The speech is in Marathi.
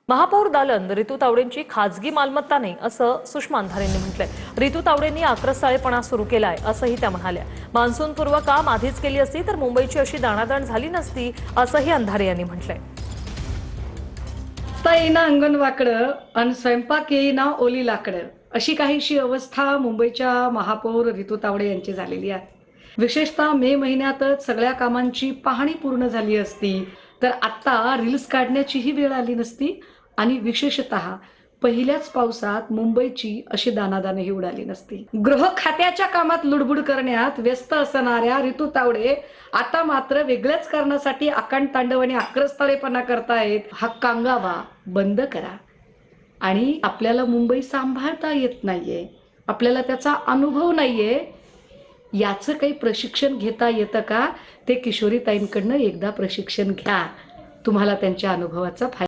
महापौर दालन रितू तावडेंची खाजगी मालमत्ता नाही असं सुषमा अंधारेंनी म्हटलंय। रितू तावडेंनी आक्रस्ताळेपणा सुरू केलाय असंही त्या म्हणाल्या। मान्सूनपूर्व काम आधीच केली असती तर मुंबईची अशी दाणादाण झाली नसती असंही अंधारे यांनी म्हटलंय। येईना अंगण वाकडं आणि स्वयंपाक येईना ओली लाकडं अशी काहीशी अवस्था मुंबईच्या महापौर रितू तावडे यांची झालेली आहे। विशेषतः मे महिन्यातच सगळ्या कामांची पाहणी पूर्ण झाली असती तर आता रील्स काढण्याचीही वेळ आली नसती आणि विशेषतः पहिल्याच पावसात मुंबईची अशी दाणादाणही उडाली नसती। गृह खात्याच्या कामात लुडबुड करण्यात व्यस्त असणाऱ्या रितू तावडे आता मात्र वेगळ्याच कारणासाठी आकांडतांडव आणि आक्रस्ताळेपणा करतायत। हा कांगावा बंद करा। आणि आपल्याला मुंबई सांभाळता येत नाहीये, आपल्याला त्याचा अनुभव नाहीये, याचं काही प्रशिक्षण घेता येतं का? ते किशोरीताईंकडनं एकदा प्रशिक्षण घ्या, तुम्हाला त्यांच्या अनुभवाचा फायदा